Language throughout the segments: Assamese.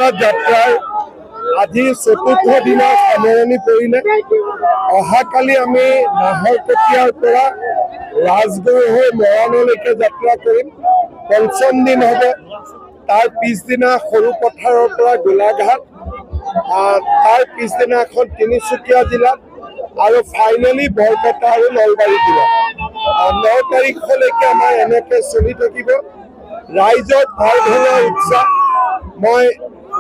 অমৰনাথ যাত্ৰাৰ আজি চতুৰ্থ দিনৰ সামৰণি পৰিলে। অহাকালি আমি নাহৰকটীয়াৰ পৰা ৰাজগড় হৈ মৰাণলৈকে যাত্ৰা কৰিম। পঞ্চম দিন হ'ব। তাৰ পিছদিনা সৰু পথাৰৰ পৰা গোলাঘাট, তাৰ পিছদিনাখন তিনিচুকীয়া জিলাত আৰু ফাইনেলি বৰপেটা আৰু নলবাৰী জিলাত। 9 তাৰিখলৈকে আমাৰ এনেকৈ চলি থাকিব। ৰাইজৰ ভাল ধৰণৰ উৎসাহ। মই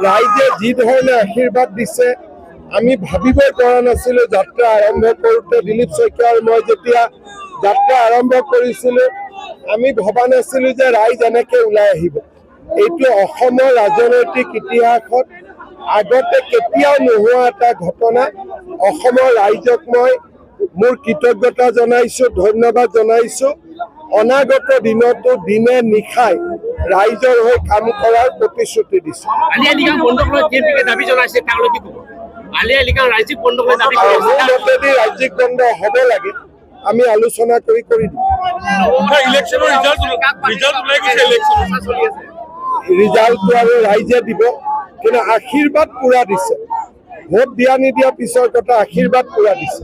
ৰাইজে যি ধৰণে আশীৰ্বাদ দিছে আমি ভাবিবই পৰা নাছিলোঁ। যাত্ৰা আৰম্ভ কৰোঁতে দিলীপ শইকীয়া আৰু মই যেতিয়া যাত্ৰা আৰম্ভ কৰিছিলোঁ আমি ভবা নাছিলোঁ যে ৰাইজ এনেকৈ ওলাই আহিব। এইটো অসমৰ ৰাজনৈতিক ইতিহাসত আগতে কেতিয়াও নোহোৱা এটা ঘটনা। অসমৰ ৰাইজক মই মোৰ কৃতজ্ঞতা জনাইছোঁ, ধন্যবাদ জনাইছোঁ। অনাগত দিনতো দিনে নিশাই ৰাইজৰ হৈ কাম কৰাৰ প্ৰতিশ্ৰুতি দিছোঁ। ৰাজ্যিক বন্ধ হ'ব লাগে, আমি আলোচনা কৰি দিম। ৰিজাল্টটো আৰু ৰাইজে দিব, কিন্তু আশীৰ্বাদ পুৰা দিছে। ভোট দিয়া নিদিয়া পিছৰ কথা, আশীৰ্বাদ পুৰা দিছে।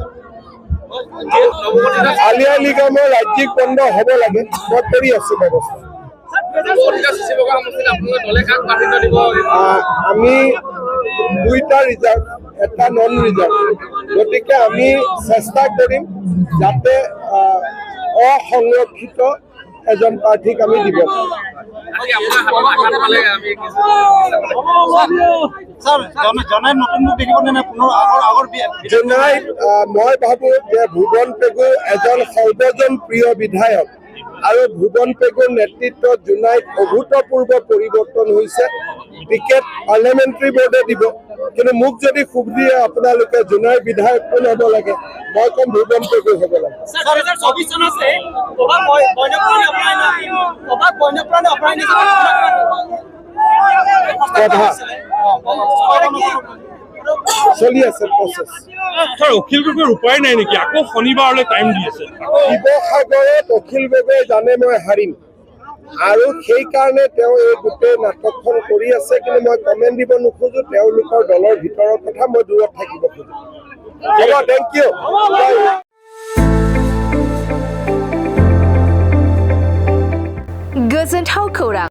আলি আই লৃগাঙৰ ৰাজ্যিক বন্ধ হ'ব লাগে, মই কৰি আছোঁ ব্যৱস্থা। আমি 2টা ৰিজাৰ্ভ, এটা নন ৰিজাৰ্ভ, গতিকে আমি চেষ্টা কৰিম যাতে অসংৰক্ষিত এজন প্ৰাৰ্থীক আমি দিব পাৰোঁ। মই ভাবো যে ভুৱন পেগু এজন সৰ্বজন প্ৰিয় বিধায়ক আৰু ভুৱন পেগুৰ নেতৃত্বত জোনাইত অভূতপূৰ্ব পৰিৱৰ্তন হৈছে। টিকেট পাৰ্লিয়ামেণ্টাৰী বোৰ্ডে দিব, কিন্তু মোক যদি সুখ দিয়ে আপোনালোকে জোনাইৰ বিধায়ক কোন হ'ব লাগে, মই ক'ম ভুৱন পেগু হ'ব লাগে। চলি আছে প্ৰচেছ। অখিল গগৈৰ উপায় নাই নেকি? আকৌ শনিবাৰলৈ টাইম দি আছে। শিৱসাগৰত অখিল গগৈ জানে মই হাৰিম আৰু সেইকাৰণে তেওঁ এই গোটেই নাটকখন কৰি আছে। কিন্তু মই কমেণ্ট দিব নোখোজো, তেওঁলোকৰ দলৰ ভিতৰৰ কথা মই দূৰত থাকিব খোজো। Thank you. गोजोनथाव खौरां।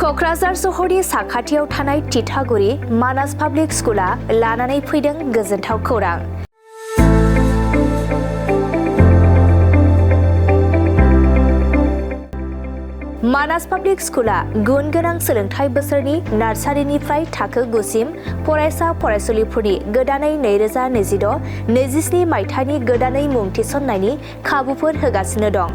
क'क्राझार सहरनि साखाथियाव थानाय तितागुरि मानास पाब्लिक स्कुला लानानै फैदों गोजोनथाव खौरां। मानास पाब्लिक स्कुला गुन गोनां सोलोंथाइ बोसोरनि नार्सारिनिफ्राय थाखो 9 सिम फरायसा फरायसुलिफोरनि गोदानै 2026-27 मायथाइनि गोदानै मुं थिसननायनि खाबुफोर होगासिनो दं।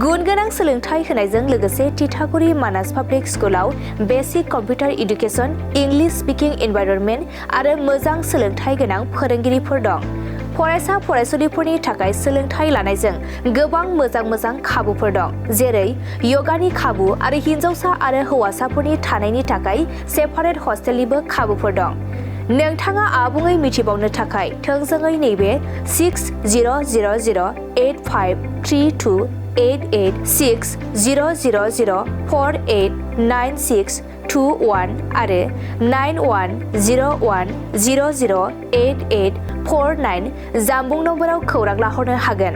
गुन गोनां सोलोंथाइ होनायजों लोगोसे तितागुरि मानास पाब्लिक स्कुलाव बेसिक कम्पिउटार इडुकेसन, इंलिश स्पीकिं एनवायरनमेन्ट आरो मोजां सोलोंथाइ गोनां फोरोंगिरिफोर दं। फरायसा फरायसुलिफोरनि थाखाय सोलोंथाइ लानायजों गोबां मोजां खाबुफोर दं, जेरै योगानि खाबु आरो हिन्जावसा आरो हौवासाफोरनि थानायनि थाखाय सेपारेट हस्टेलनिबो खाबुफोर दं। नोंथाङा आबुङै मिथिबावनो थाखाय थोंजोङै नैबे 60008532886000489621 आरो 9101008849 जानबुं नम्बराव खौरां लाहरनो हागोन।